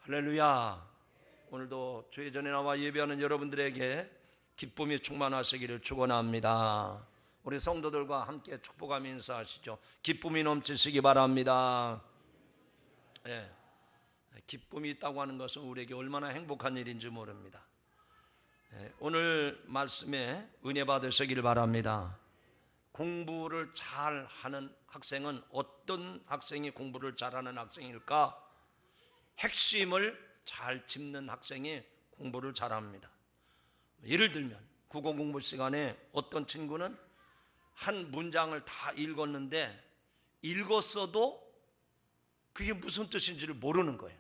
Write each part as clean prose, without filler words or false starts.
할렐루야. 오늘도 주의 전에 나와 예배하는 여러분들에게 기쁨이 충만하시기를 축원합니다. 우리 성도들과 함께 축복하며 인사하시죠. 기쁨이 넘치시기 바랍니다. 예, 기쁨이 있다고 하는 것은 우리에게 얼마나 행복한 일인지 모릅니다. 오늘 말씀에 은혜 받으시길 바랍니다. 공부를 잘하는 학생은 어떤 학생이 공부를 잘하는 학생일까? 핵심을 잘 짚는 학생이 공부를 잘합니다. 예를 들면 국어 공부 시간에 어떤 친구는 한 문장을 다 읽었는데 읽었어도 그게 무슨 뜻인지를 모르는 거예요.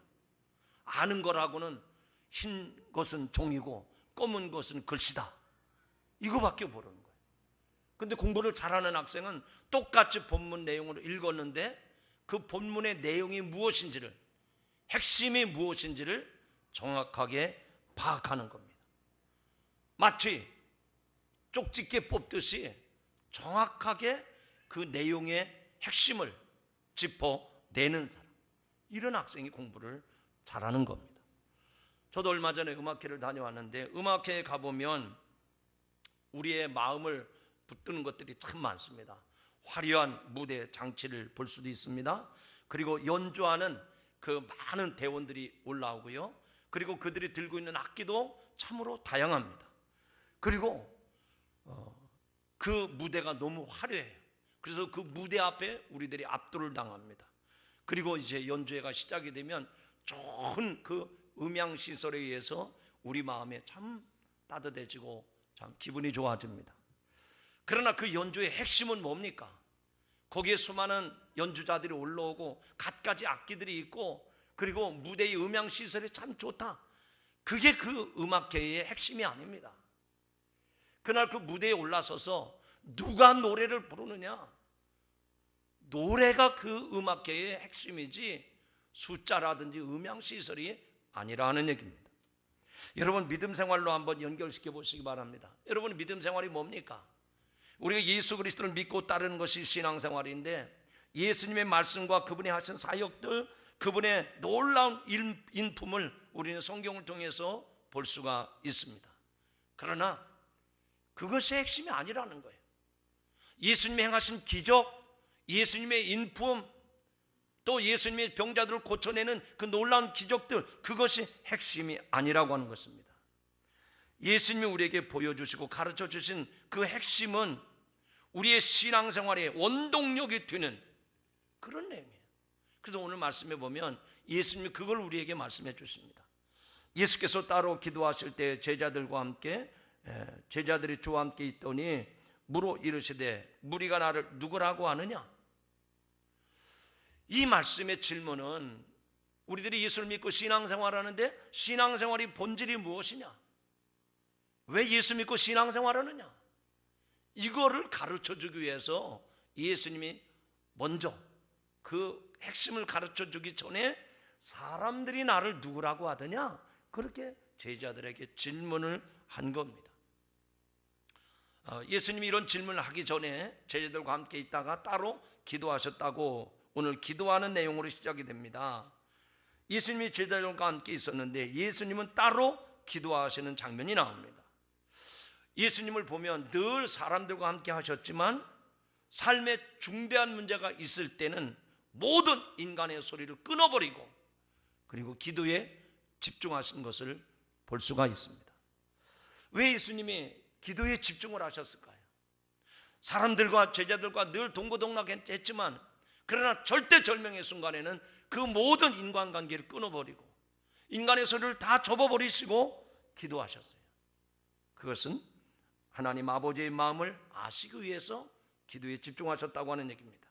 아는 거라고는 흰 것은 종이고 검은 것은 글씨다, 이거밖에 모르는 거예요. 근데 공부를 잘하는 학생은 똑같이 본문 내용을 읽었는데 그 본문의 내용이 무엇인지를, 핵심이 무엇인지를 정확하게 파악하는 겁니다. 마치 쪽집게 뽑듯이 정확하게 그 내용의 핵심을 짚어내는 사람, 이런 학생이 공부를 잘하는 겁니다. 저도 얼마 전에 음악회를 다녀왔는데 음악회에 가보면 우리의 마음을 붙드는 것들이 참 많습니다. 화려한 무대 장치를 볼 수도 있습니다. 그리고 연주하는 그 많은 대원들이 올라오고요. 그리고 그들이 들고 있는 악기도 참으로 다양합니다. 그리고 그 무대가 너무 화려해요. 그래서 그 무대 앞에 우리들이 압도를 당합니다. 그리고 이제 연주회가 시작이 되면 좋은 그 음향 시설에 의해서 우리 마음에 참 따뜻해지고 참 기분이 좋아집니다. 그러나 그 연주의 핵심은 뭡니까? 거기에 수많은 연주자들이 올라오고 갖가지 악기들이 있고 그리고 무대의 음향 시설이 참 좋다, 그게 그 음악계의 핵심이 아닙니다. 그날 그 무대에 올라서서 누가 노래를 부르느냐, 노래가 그 음악계의 핵심이지 숫자라든지 음향 시설이 아니라는 얘기입니다. 여러분, 믿음 생활로 한번 연결시켜 보시기 바랍니다. 여러분, 믿음 생활이 뭡니까? 우리가 예수 그리스도를 믿고 따르는 것이 신앙생활인데 예수님의 말씀과 그분이 하신 사역들, 그분의 놀라운 인품을 우리는 성경을 통해서 볼 수가 있습니다. 그러나 그것이 핵심이 아니라는 거예요. 예수님이 행하신 기적, 예수님의 인품, 또 예수님의 병자들을 고쳐내는 그 놀라운 기적들, 그것이 핵심이 아니라고 하는 것입니다. 예수님이 우리에게 보여주시고 가르쳐 주신 그 핵심은 우리의 신앙생활에 원동력이 되는 그런 내용이에요. 그래서 오늘 말씀해 보면 예수님이 그걸 우리에게 말씀해 주십니다. 예수께서 따로 기도하실 때 제자들과 함께, 제자들이 주와 함께 있더니 물어 이르시되 무리가 나를 누구라고 하느냐? 이 말씀의 질문은 우리들이 예수를 믿고 신앙생활하는데 신앙생활이 본질이 무엇이냐? 왜 예수 믿고 신앙생활하느냐? 이거를 가르쳐주기 위해서 예수님이 먼저 그 핵심을 가르쳐주기 전에 사람들이 나를 누구라고 하더냐? 그렇게 제자들에게 질문을 한 겁니다. 예수님이 이런 질문을 하기 전에 제자들과 함께 있다가 따로 기도하셨다고 오늘 기도하는 내용으로 시작이 됩니다. 예수님이 제자들과 함께 있었는데 예수님은 따로 기도하시는 장면이 나옵니다. 예수님을 보면 늘 사람들과 함께 하셨지만 삶에 중대한 문제가 있을 때는 모든 인간의 소리를 끊어버리고 그리고 기도에 집중하신 것을 볼 수가 있습니다. 왜 예수님이 기도에 집중을 하셨을까요? 사람들과 제자들과 늘 동고동락했지만 그러나 절대절명의 순간에는 그 모든 인간관계를 끊어버리고 인간의 소리를 다 접어버리시고 기도하셨어요. 그것은 하나님 아버지의 마음을 아시기 위해서 기도에 집중하셨다고 하는 얘기입니다.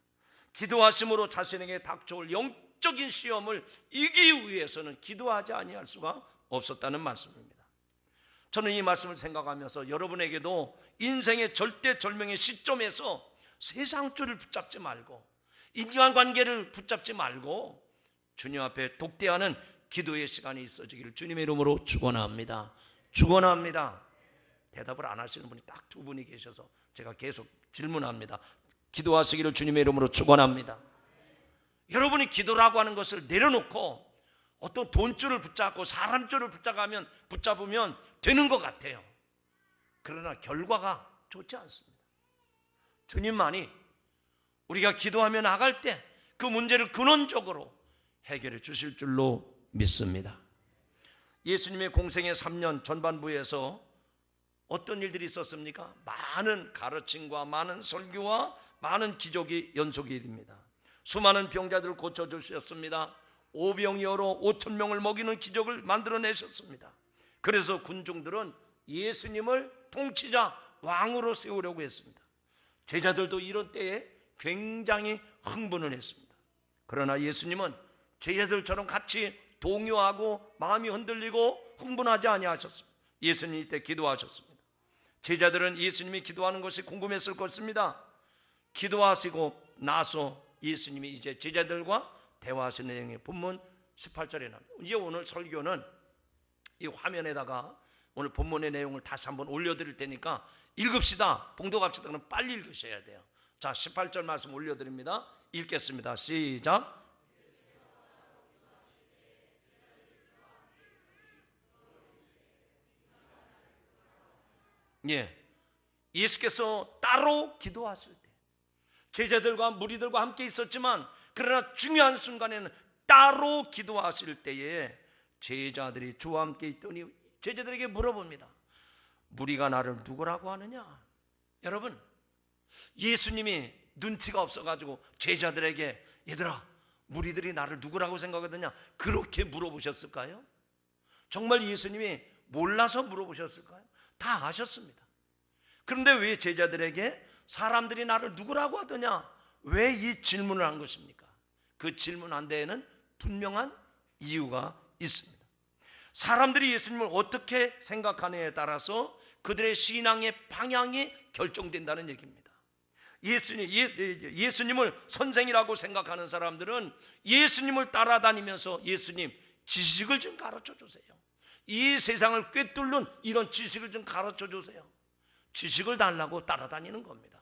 기도하심으로 자신에게 닥쳐올 영적인 시험을 이기기 위해서는 기도하지 아니할 수가 없었다는 말씀입니다. 저는 이 말씀을 생각하면서 여러분에게도 인생의 절대절명의 시점에서 세상 줄을 붙잡지 말고 인간관계를 붙잡지 말고 주님 앞에 독대하는 기도의 시간이 있어지기를 주님의 이름으로 축원합니다. 축원합니다. 대답을 안 하시는 분이 딱 두 분이 계셔서 제가 계속 질문합니다. 기도하시기를 주님의 이름으로 축원합니다. 여러분이 기도라고 하는 것을 내려놓고 어떤 돈줄을 붙잡고 사람줄을 붙잡으면 되는 것 같아요. 그러나 결과가 좋지 않습니다. 주님만이 우리가 기도하며 나갈 때 그 문제를 근원적으로 해결해 주실 줄로 믿습니다. 예수님의 공생의 3년 전반부에서 어떤 일들이 있었습니까? 많은 가르침과 많은 설교와 많은 기적이 연속이 됩니다. 수많은 병자들을 고쳐주셨습니다. 오병이어로 5,000명을 먹이는 기적을 만들어내셨습니다. 그래서 군중들은 예수님을 통치자, 왕으로 세우려고 했습니다. 제자들도 이런 때에 굉장히 흥분을 했습니다. 그러나 예수님은 제자들처럼 같이 동요하고 마음이 흔들리고 흥분하지 아니하셨습니다. 예수님이 이때 기도하셨습니다. 제자들은 예수님이 기도하는 것이 궁금했을 것입니다. 기도하시고 나서 예수님이 이제 제자들과 대화하시는 내용이 본문 18절에 나옵니다. 이제 오늘 설교는 이 화면에다가 오늘 본문의 내용을 다시 한번 올려드릴 테니까 읽읍시다. 봉독합시다. 그럼 빨리 읽으셔야 돼요. 자, 18절 말씀 올려드립니다. 읽겠습니다. 시작. 예수께서 따로 기도하실 때 제자들과 무리들과 함께 있었지만 그러나 중요한 순간에는 따로 기도하실 때에 제자들이 주와 함께 있더니 제자들에게 물어봅니다. 무리가 나를 누구라고 하느냐? 여러분, 예수님이 눈치가 없어가지고 제자들에게 얘들아, 무리들이 나를 누구라고 생각하느냐? 그렇게 물어보셨을까요? 정말 예수님이 몰라서 물어보셨을까요? 다 아셨습니다. 그런데 왜 제자들에게 사람들이 나를 누구라고 하더냐? 왜 이 질문을 한 것입니까? 그 질문한 데에는 분명한 이유가 있습니다. 사람들이 예수님을 어떻게 생각하느냐에 따라서 그들의 신앙의 방향이 결정된다는 얘기입니다. 예수님을 선생이라고 생각하는 사람들은 예수님을 따라다니면서 예수님, 지식을 좀 가르쳐 주세요. 이 세상을 꿰뚫는 이런 지식을 좀 가르쳐 주세요. 지식을 달라고 따라다니는 겁니다.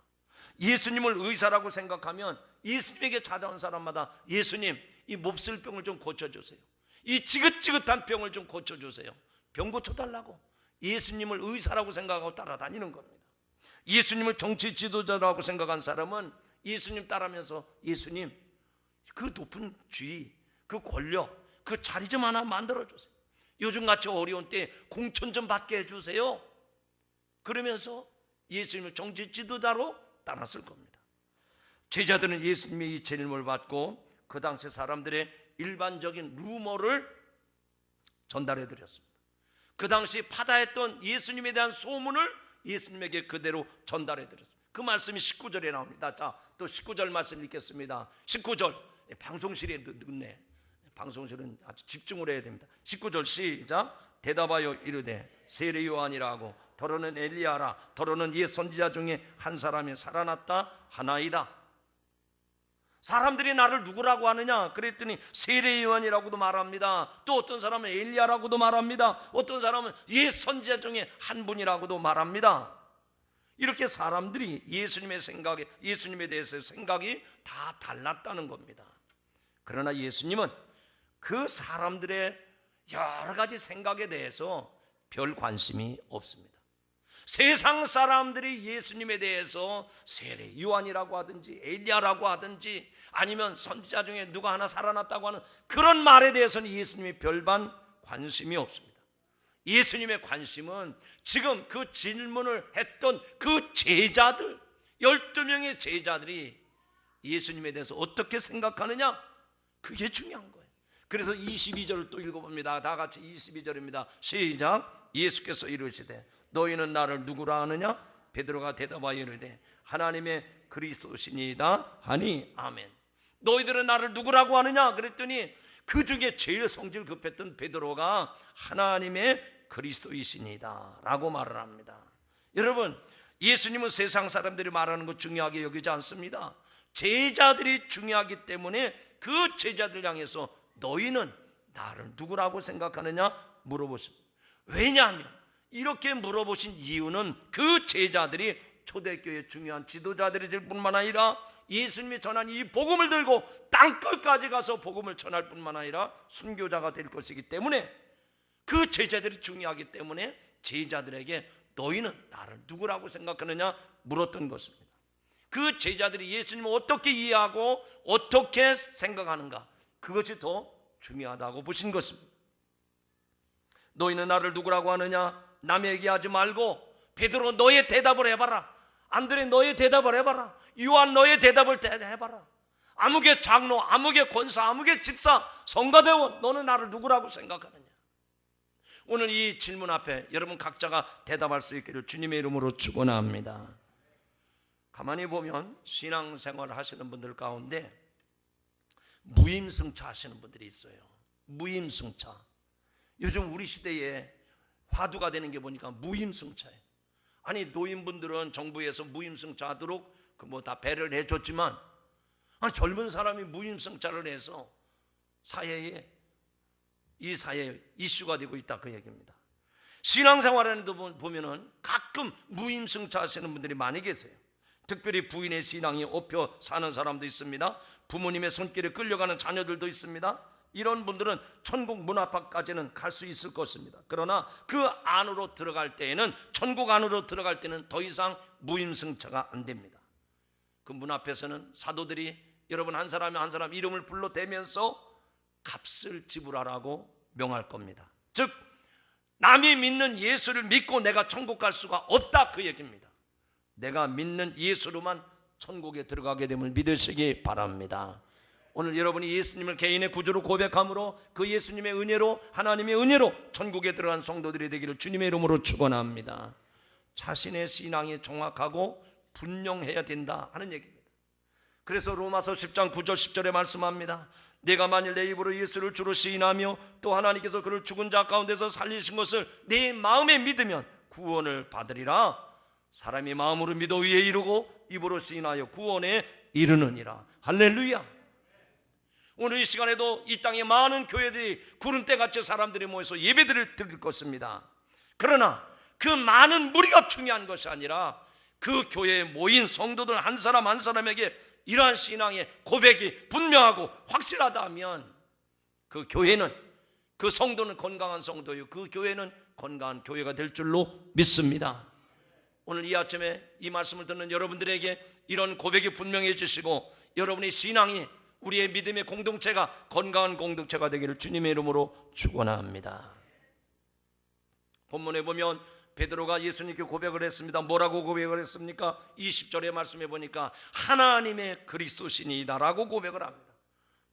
예수님을 의사라고 생각하면 예수님에게 찾아온 사람마다 예수님, 이 몹쓸 병을 좀 고쳐주세요. 이 지긋지긋한 병을 좀 고쳐주세요. 병 고쳐달라고 예수님을 의사라고 생각하고 따라다니는 겁니다. 예수님을 정치 지도자라고 생각한 사람은 예수님 따라하면서 예수님, 그 높은 지위, 그 권력, 그 자리 좀 하나 만들어주세요. 요즘같이 어려운 때 공천 좀 받게 해주세요. 그러면서 예수님을 정치 지도자로 따랐을 겁니다. 제자들은 예수님의 이 질문을 받고 그 당시 사람들의 일반적인 루머를 전달해 드렸습니다. 그 당시 파다했던 예수님에 대한 소문을 예수님에게 그대로 전달해 드렸습니다. 그 말씀이 19절에 나옵니다. 자, 또 19절 말씀 읽겠습니다. 19절, 방송실에 넣네. 방송실은 아주 집중을 해야 됩니다. 19절 시작. 대답하여 이르되 세례 요한이라고, 더러는 엘리야라, 더러는 옛 선지자 중에 한 사람이 살아났다 하나이다. 사람들이 나를 누구라고 하느냐? 그랬더니 세례 요한이라고도 말합니다. 또 어떤 사람은 엘리야라고도 말합니다. 어떤 사람은 옛 선지자 중에 한 분이라고도 말합니다. 이렇게 사람들이 예수님에 대해서 생각이 다 달랐다는 겁니다. 그러나 예수님은 그 사람들의 여러 가지 생각에 대해서 별 관심이 없습니다. 세상 사람들이 예수님에 대해서 세례 요한이라고 하든지 엘리야라고 하든지 아니면 선지자 중에 누가 하나 살아났다고 하는 그런 말에 대해서는 예수님이 별반 관심이 없습니다. 예수님의 관심은 지금 그 질문을 했던 그 제자들, 12명의 제자들이 예수님에 대해서 어떻게 생각하느냐, 그게 중요한 거예요. 그래서 22절을 또 읽어봅니다. 다 같이 22절입니다. 시작. 예수께서 이르시되 너희는 나를 누구라 하느냐? 베드로가 대답하여 이르되 하나님의 그리스도시니이다 하니 아멘. 너희들은 나를 누구라고 하느냐? 그랬더니 그 중에 제일 성질 급했던 베드로가 하나님의 그리스도이시니이다 라고 말을 합니다. 여러분, 예수님은 세상 사람들이 말하는 것 중요하게 여기지 않습니다. 제자들이 중요하기 때문에 그 제자들 향해서 너희는 나를 누구라고 생각하느냐 물어보십니다. 왜냐하면 이렇게 물어보신 이유는 그 제자들이 초대교회의 중요한 지도자들이 될 뿐만 아니라 예수님이 전한 이 복음을 들고 땅끝까지 가서 복음을 전할 뿐만 아니라 순교자가 될 것이기 때문에 그 제자들이 중요하기 때문에 제자들에게 너희는 나를 누구라고 생각하느냐 물었던 것입니다. 그 제자들이 예수님을 어떻게 이해하고 어떻게 생각하는가, 그것이 더 중요하다고 보신 것입니다. 너희는 나를 누구라고 하느냐? 남의 얘기하지 말고 베드로 너의 대답을 해봐라. 안드레 너의 대답을 해봐라. 요한 너의 대답을 해봐라. 아무개 장로, 아무개 권사, 아무개 집사, 성가대원, 너는 나를 누구라고 생각하느냐? 오늘 이 질문 앞에 여러분 각자가 대답할 수 있기를 주님의 이름으로 축원합니다. 가만히 보면 신앙생활을 하시는 분들 가운데 무임승차 하시는 분들이 있어요. 무임승차. 요즘 우리 시대에 화두가 되는 게 보니까 무임승차예요. 아니 노인분들은 정부에서 무임승차 하도록 다 배려를 해줬지만 젊은 사람이 무임승차를 해서 이 사회에 이슈가 되고 있다, 그 얘기입니다. 신앙생활에도 보면은 가끔 무임승차 하시는 분들이 많이 계세요. 특별히 부인의 신앙이 엎여 사는 사람도 있습니다. 부모님의 손길에 끌려가는 자녀들도 있습니다. 이런 분들은 천국 문 앞까지는 갈 수 있을 것입니다. 그러나 그 안으로 들어갈 때에는, 천국 안으로 들어갈 때는 더 이상 무임승차가 안 됩니다. 그 문 앞에서는 사도들이 여러분 한 사람이 한 사람 이름을 불러대면서 값을 지불하라고 명할 겁니다. 즉 남이 믿는 예수를 믿고 내가 천국 갈 수가 없다, 그 얘기입니다. 내가 믿는 예수로만 천국에 들어가게 됨을 믿으시기 바랍니다. 오늘 여러분이 예수님을 개인의 구주로 고백함으로 그 예수님의 은혜로, 하나님의 은혜로 천국에 들어간 성도들이 되기를 주님의 이름으로 축원합니다. 자신의 신앙이 정확하고 분명해야 된다 하는 얘기입니다. 그래서 로마서 10장 9절 10절에 말씀합니다. 내가 만일 내 입으로 예수를 주로 시인하며 또 하나님께서 그를 죽은 자 가운데서 살리신 것을 내 마음에 믿으면 구원을 받으리라. 사람이 마음으로 믿어 의에 이르고 입으로 시인하여 구원에 이르느니라. 할렐루야. 오늘 이 시간에도 이 땅에 많은 교회들이 구름대같이 사람들이 모여서 예배드릴 드릴 것입니다. 그러나 그 많은 무리가 중요한 것이 아니라 그 교회에 모인 성도들 한 사람 한 사람에게 이러한 신앙의 고백이 분명하고 확실하다면 그 교회는, 그 성도는 건강한 성도요, 그 교회는 건강한 교회가 될 줄로 믿습니다. 오늘 이 아침에 이 말씀을 듣는 여러분들에게 이런 고백이 분명해지시고 여러분의 신앙이, 우리의 믿음의 공동체가 건강한 공동체가 되기를 주님의 이름으로 축원합니다. 본문에 보면 베드로가 예수님께 고백을 했습니다. 뭐라고 고백을 했습니까? 20절의 말씀에 보니까 하나님의 그리스도시니이다라고 고백을 합니다.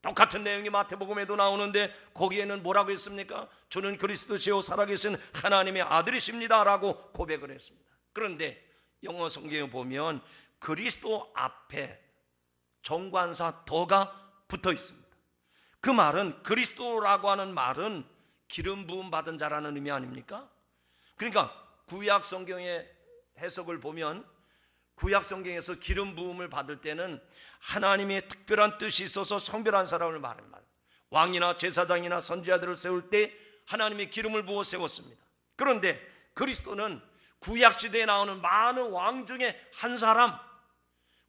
똑같은 내용이 마태복음에도 나오는데 거기에는 뭐라고 했습니까? 저는 그리스도시요 살아계신 하나님의 아들이십니다라고 고백을 했습니다. 그런데 영어 성경에 보면 그리스도 앞에 정관사 더가 붙어 있습니다. 그 말은, 그리스도라고 하는 말은 기름 부음 받은 자라는 의미 아닙니까? 그러니까 구약 성경의 해석을 보면 구약 성경에서 기름 부음을 받을 때는 하나님의 특별한 뜻이 있어서 성별한 사람을 말합니다. 왕이나 제사장이나 선지자들을 세울 때 하나님의 기름을 부어 세웠습니다. 그런데 그리스도는 구약시대에 나오는 많은 왕 중에 한 사람,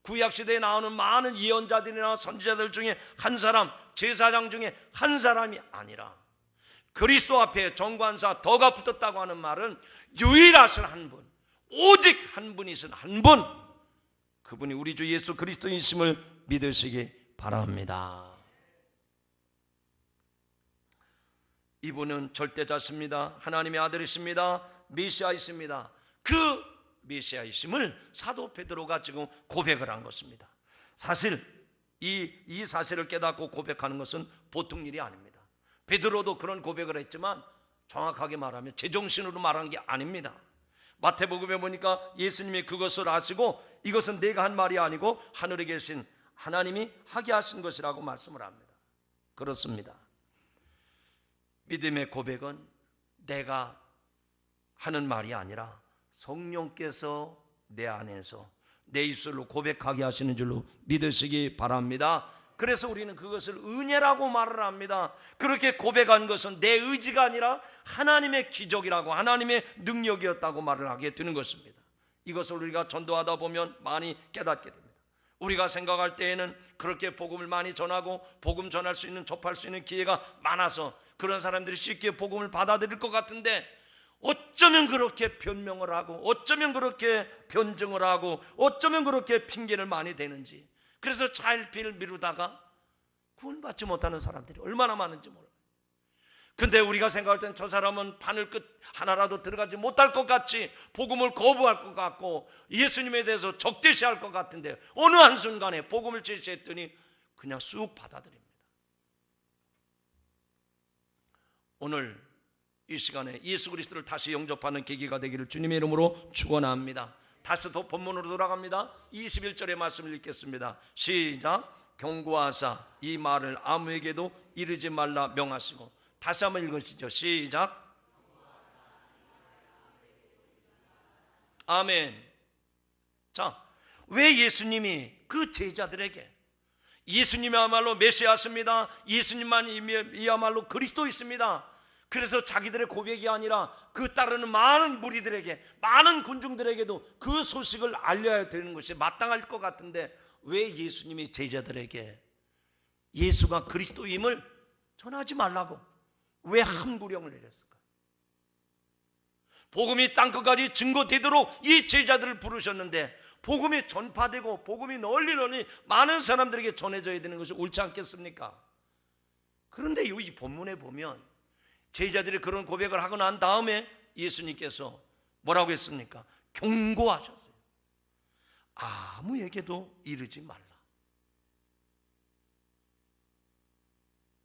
구약시대에 나오는 많은 예언자들이나 선지자들 중에 한 사람, 제사장 중에 한 사람이 아니라 그리스도 앞에 정관사 더가 붙었다고 하는 말은 유일하신 한 분, 오직 한 분이신 한 분, 그분이 우리 주 예수 그리스도이심을 믿으시기 바랍니다. 이분은 절대자십니다. 하나님의 아들이십니다. 메시아이십니다. 그 메시아이심을 사도 베드로가 지금 고백을 한 것입니다. 사실 이 사실을 깨닫고 고백하는 것은 보통 일이 아닙니다. 베드로도 그런 고백을 했지만 정확하게 말하면 제정신으로 말한 게 아닙니다. 마태복음에 보니까 예수님이 그것을 아시고 이것은 내가 한 말이 아니고 하늘에 계신 하나님이 하게 하신 것이라고 말씀을 합니다. 그렇습니다. 믿음의 고백은 내가 하는 말이 아니라 성령께서 내 안에서 내 입술로 고백하게 하시는 줄로 믿으시기 바랍니다. 그래서 우리는 그것을 은혜라고 말을 합니다. 그렇게 고백한 것은 내 의지가 아니라 하나님의 기적이라고, 하나님의 능력이었다고 말을 하게 되는 것입니다. 이것을 우리가 전도하다 보면 많이 깨닫게 됩니다. 우리가 생각할 때에는 그렇게 복음을 많이 전하고 복음 전할 수 있는, 접할 수 있는 기회가 많아서 그런 사람들이 쉽게 복음을 받아들일 것 같은데, 어쩌면 그렇게 변명을 하고, 어쩌면 그렇게 변증을 하고, 어쩌면 그렇게 핑계를 많이 대는지. 그래서 차일피일 미루다가 구원받지 못하는 사람들이 얼마나 많은지 몰라요. 근데 우리가 생각할 땐 저 사람은 바늘 끝 하나라도 들어가지 못할 것 같이 복음을 거부할 것 같고 예수님에 대해서 적대시할 것 같은데, 어느 한순간에 복음을 제시했더니 그냥 쑥 받아들입니다. 오늘 이 시간에 예수 그리스도를 다시 영접하는 계기가 되기를 주님의 이름으로 축원합니다. 다시 또 본문으로 돌아갑니다. 21절의 말씀을 읽겠습니다. 시작. 경고하사 이 말을 아무에게도 이르지 말라 명하시고. 다시 한번 읽으시죠. 시작. 아멘. 자, 왜 예수님이 그 제자들에게, 예수님이야말로 메시아십니다, 예수님만이야말로 그리스도 있습니다, 그래서 자기들의 고백이 아니라 그 따르는 많은 무리들에게, 많은 군중들에게도 그 소식을 알려야 되는 것이 마땅할 것 같은데, 왜 예수님이 제자들에게 예수가 그리스도임을 전하지 말라고 왜 함구령을 내렸을까? 복음이 땅끝까지 증거되도록 이 제자들을 부르셨는데, 복음이 전파되고 복음이 널리 많은 사람들에게 전해져야 되는 것이 옳지 않겠습니까? 그런데 이 본문에 보면 제자들이 그런 고백을 하고 난 다음에 예수님께서 뭐라고 했습니까? 경고하셨어요. 아무에게도 이르지 말라.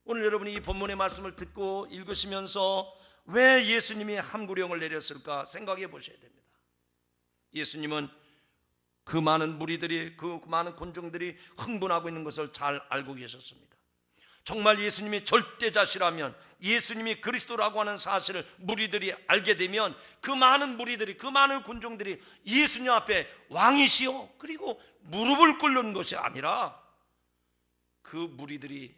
오늘 여러분이 이 본문의 말씀을 듣고 읽으시면서 왜 예수님이 함구령을 내렸을까 생각해 보셔야 됩니다. 예수님은 그 많은 무리들이, 그 많은 군중들이 흥분하고 있는 것을 잘 알고 계셨습니다. 정말 예수님이 절대자시라면, 예수님이 그리스도라고 하는 사실을 무리들이 알게 되면 그 많은 무리들이, 그 많은 군중들이 예수님 앞에 왕이시여 그리고 무릎을 꿇는 것이 아니라 그 무리들이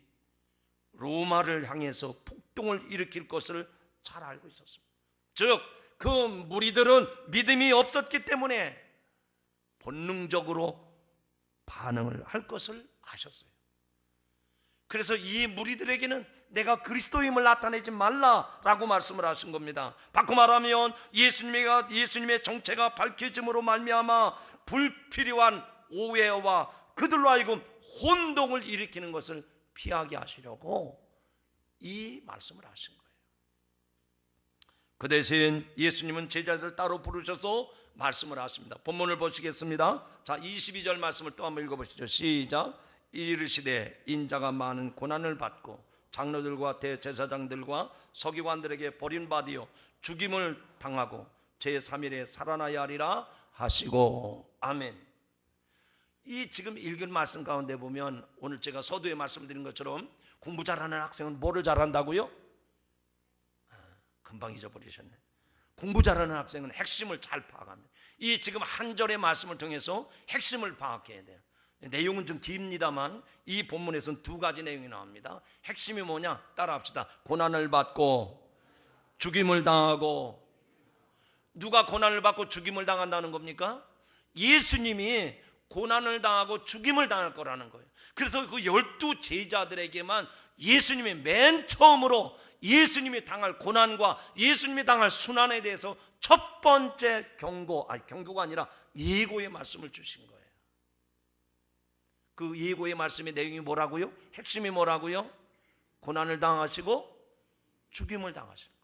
로마를 향해서 폭동을 일으킬 것을 잘 알고 있었습니다. 즉, 그 무리들은 믿음이 없었기 때문에 본능적으로 반응을 할 것을 아셨어요. 그래서 이 무리들에게는 내가 그리스도임을 나타내지 말라라고 말씀을 하신 겁니다. 바꿔 말하면 예수님의 정체가 밝혀짐으로 말미암아 불필요한 오해와 그들로 하여금 혼동을 일으키는 것을 피하게 하시려고 이 말씀을 하신 거예요. 그 대신 예수님은 제자들을 따로 부르셔서 말씀을 하십니다. 본문을 보시겠습니다. 자, 22절 말씀을 또 한번 읽어보시죠. 시작. 이르시되 인자가 많은 고난을 받고 장로들과 대제사장들과 서기관들에게 버림받으여 죽임을 당하고 제3일에 살아나야 하리라 하시고. 아멘. 이 지금 읽은 말씀 가운데 보면 오늘 제가 서두에 말씀드린 것처럼 공부 잘하는 학생은 뭐를 잘한다고요? 금방 잊어버리셨네. 공부 잘하는 학생은 핵심을 잘 파악합니다. 이 지금 한 절의 말씀을 통해서 핵심을 파악해야 돼요. 내용은 좀 깁니다만 이 본문에서는 두 가지 내용이 나옵니다. 핵심이 뭐냐? 따라합시다. 고난을 받고 죽임을 당하고. 누가 고난을 받고 죽임을 당한다는 겁니까? 예수님이 고난을 당하고 죽임을 당할 거라는 거예요. 그래서 그 12 제자들에게만 예수님이 맨 처음으로 예수님이 당할 고난과 예수님이 당할 순환에 대해서 첫 번째 경고가 아니라 예고의 말씀을 주신 거예요. 그 예고의 말씀의 내용이 뭐라고요? 핵심이 뭐라고요? 고난을 당하시고 죽임을 당하시는 거예요.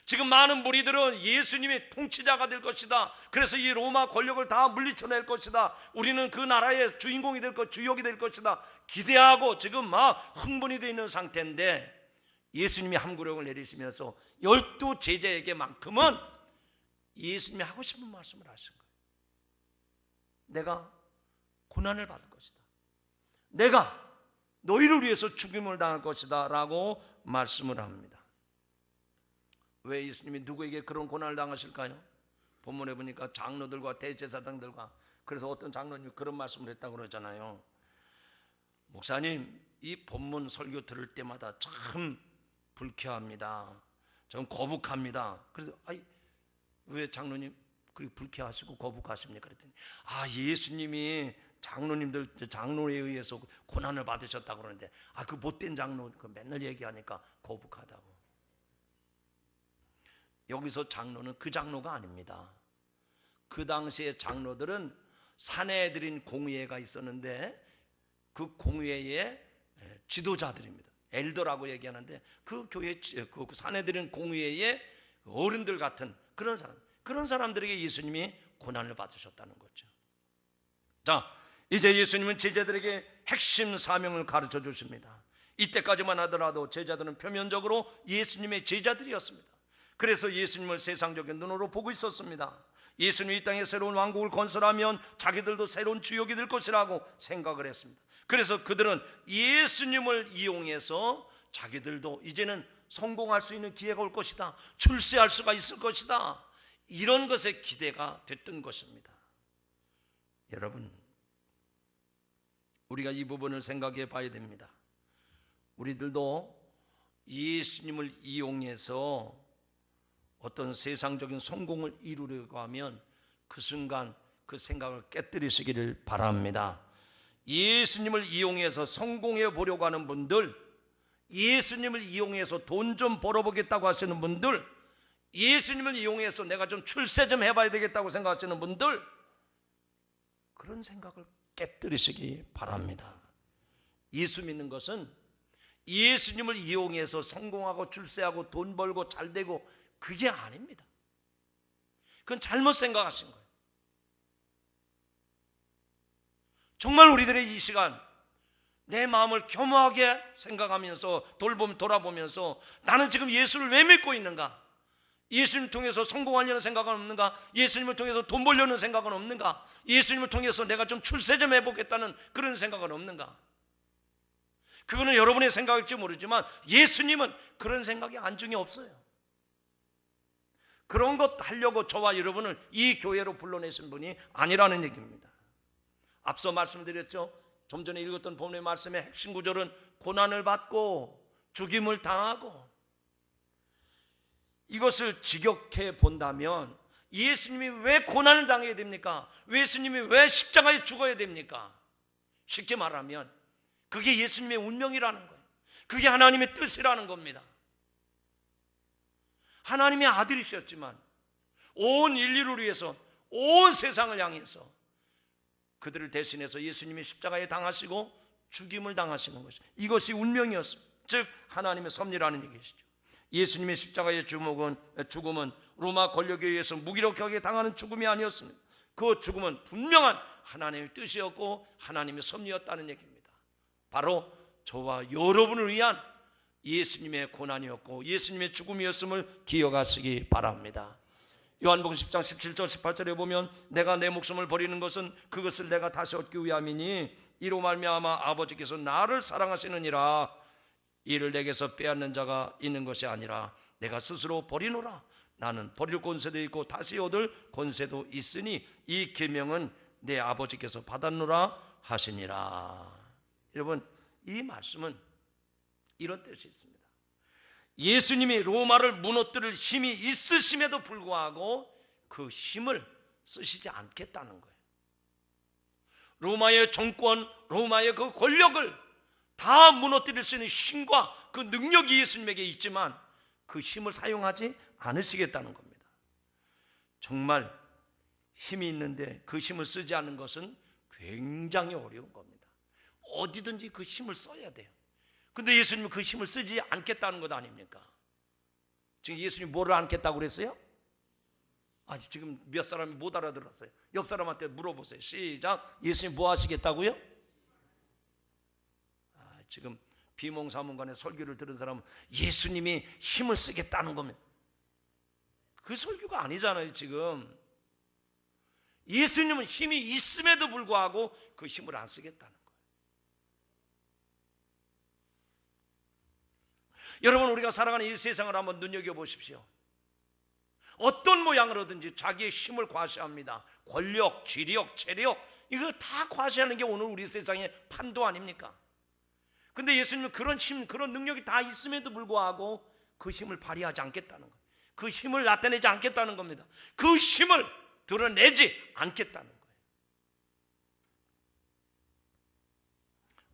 지금 많은 무리들은 예수님이 통치자가 될 것이다, 그래서 이 로마 권력을 다 물리쳐낼 것이다, 우리는 그 나라의 주인공이 될 것, 주역이 될 것이다 기대하고 지금 막 흥분이 되어 있는 상태인데, 예수님이 함구령을 내리시면서 12 제자에게만큼은 예수님이 하고 싶은 말씀을 하신 거예요. 내가 고난을 받을 것이다, 내가 너희를 위해서 죽임을 당할 것이다 라고 말씀을 합니다. 왜 예수님이 누구에게 그런 고난을 당하실까요? 본문에 보니까 장로들과 대제사장들과. 그래서 어떤 장로님이 그런 말씀을 했다고 그러잖아요. 목사님, 이 본문 설교 들을 때마다 참 불쾌합니다, 좀 거북합니다. 그래서 왜 장로님 그리고 불쾌하시고 거북하십니까? 그랬더니 예수님이 장로에 의해서 고난을 받으셨다고 그러는데 그 못된 장로 맨날 얘기하니까 거북하다고. 여기서 장로는 그 장로가 아닙니다. 그 당시에 장로들은 사내들인 공회가 있었는데 그 공회의 지도자들입니다. 엘더라고 얘기하는데 그 교회 그 사내들인 공회의 어른들 같은 그런 사람들에게 예수님이 고난을 받으셨다는 거죠. 자, 이제 예수님은 제자들에게 핵심 사명을 가르쳐 주십니다. 이때까지만 하더라도 제자들은 표면적으로 예수님의 제자들이었습니다. 그래서 예수님을 세상적인 눈으로 보고 있었습니다. 예수님이 이 땅에 새로운 왕국을 건설하면 자기들도 새로운 주역이 될 것이라고 생각을 했습니다. 그래서 그들은 예수님을 이용해서 자기들도 이제는 성공할 수 있는 기회가 올 것이다, 출세할 수가 있을 것이다, 이런 것에 기대가 됐던 것입니다. 여러분, 우리가 이 부분을 생각해 봐야 됩니다. 우리들도 예수님을 이용해서 어떤 세상적인 성공을 이루려고 하면 그 순간 그 생각을 깨뜨리시기를 바랍니다. 예수님을 이용해서 성공해 보려고 하는 분들, 예수님을 이용해서 돈 좀 벌어보겠다고 하시는 분들, 예수님을 이용해서 내가 좀 출세 좀 해봐야 되겠다고 생각하시는 분들, 그런 생각을 깨뜨리시기 바랍니다. 예수 믿는 것은 예수님을 이용해서 성공하고 출세하고 돈 벌고 잘 되고 그게 아닙니다. 그건 잘못 생각하신 거예요. 정말 우리들의 이 시간 내 마음을 겸허하게 생각하면서 돌아보면서 나는 지금 예수를 왜 믿고 있는가? 예수님을 통해서 성공하려는 생각은 없는가? 예수님을 통해서 돈 벌려는 생각은 없는가? 예수님을 통해서 내가 좀 출세 좀 해보겠다는 그런 생각은 없는가? 그거는 여러분의 생각일지 모르지만 예수님은 그런 생각이 안중에 없어요. 그런 것 하려고 저와 여러분을 이 교회로 불러내신 분이 아니라는 얘기입니다. 앞서 말씀드렸죠. 좀 전에 읽었던 본문의 말씀의 핵심 구절은 고난을 받고 죽임을 당하고, 이것을 직역해 본다면 예수님이 왜 고난을 당해야 됩니까? 예수님이 왜 십자가에 죽어야 됩니까? 쉽게 말하면 그게 예수님의 운명이라는 거예요. 그게 하나님의 뜻이라는 겁니다. 하나님의 아들이셨지만 온 인류를 위해서 온 세상을 향해서 그들을 대신해서 예수님이 십자가에 당하시고 죽임을 당하시는 것이, 이것이 운명이었습니다. 즉 하나님의 섭리라는 얘기시죠. 예수님의 십자가의 죽음은 로마 권력에 의해서 무기력하게 당하는 죽음이 아니었습니다. 그 죽음은 분명한 하나님의 뜻이었고 하나님의 섭리였다는 얘기입니다. 바로 저와 여러분을 위한 예수님의 고난이었고 예수님의 죽음이었음을 기억하시기 바랍니다. 요한복음 10장 17절 18절에 보면 내가 내 목숨을 버리는 것은 그것을 내가 다시 얻기 위함이니 이로 말미암아 아버지께서 나를 사랑하시느니라. 이를 내게서 빼앗는 자가 있는 것이 아니라 내가 스스로 버리노라. 나는 버릴 권세도 있고 다시 얻을 권세도 있으니 이 계명은 내 아버지께서 받았노라 하시니라. 여러분, 이 말씀은 이런 뜻이 있습니다. 예수님이 로마를 무너뜨릴 힘이 있으심에도 불구하고 그 힘을 쓰시지 않겠다는 거예요. 로마의 정권, 로마의 그 권력을 다 무너뜨릴 수 있는 힘과 그 능력이 예수님에게 있지만 그 힘을 사용하지 않으시겠다는 겁니다. 정말 힘이 있는데 그 힘을 쓰지 않는 것은 굉장히 어려운 겁니다. 어디든지 그 힘을 써야 돼요. 근데 예수님은 그 힘을 쓰지 않겠다는 것 아닙니까? 지금 예수님 뭐를 않겠다고 그랬어요? 지금 몇 사람이 못 알아들었어요. 옆 사람한테 물어보세요. 시작. 예수님 뭐 하시겠다고요? 지금 비몽사몽간에 설교를 들은 사람은 예수님이 힘을 쓰겠다는 거면 그 설교가 아니잖아요. 지금 예수님은 힘이 있음에도 불구하고 그 힘을 안 쓰겠다는 거예요. 여러분, 우리가 살아가는 이 세상을 한번 눈여겨보십시오. 어떤 모양으로든지 자기의 힘을 과시합니다. 권력, 지력, 체력, 이거 다 과시하는 게 오늘 우리 세상의 판도 아닙니까? 근데 예수님은 그런 힘, 그런 능력이 다 있음에도 불구하고 그 힘을 발휘하지 않겠다는 거예요. 그 힘을 나타내지 않겠다는 겁니다. 그 힘을 드러내지 않겠다는 거예요.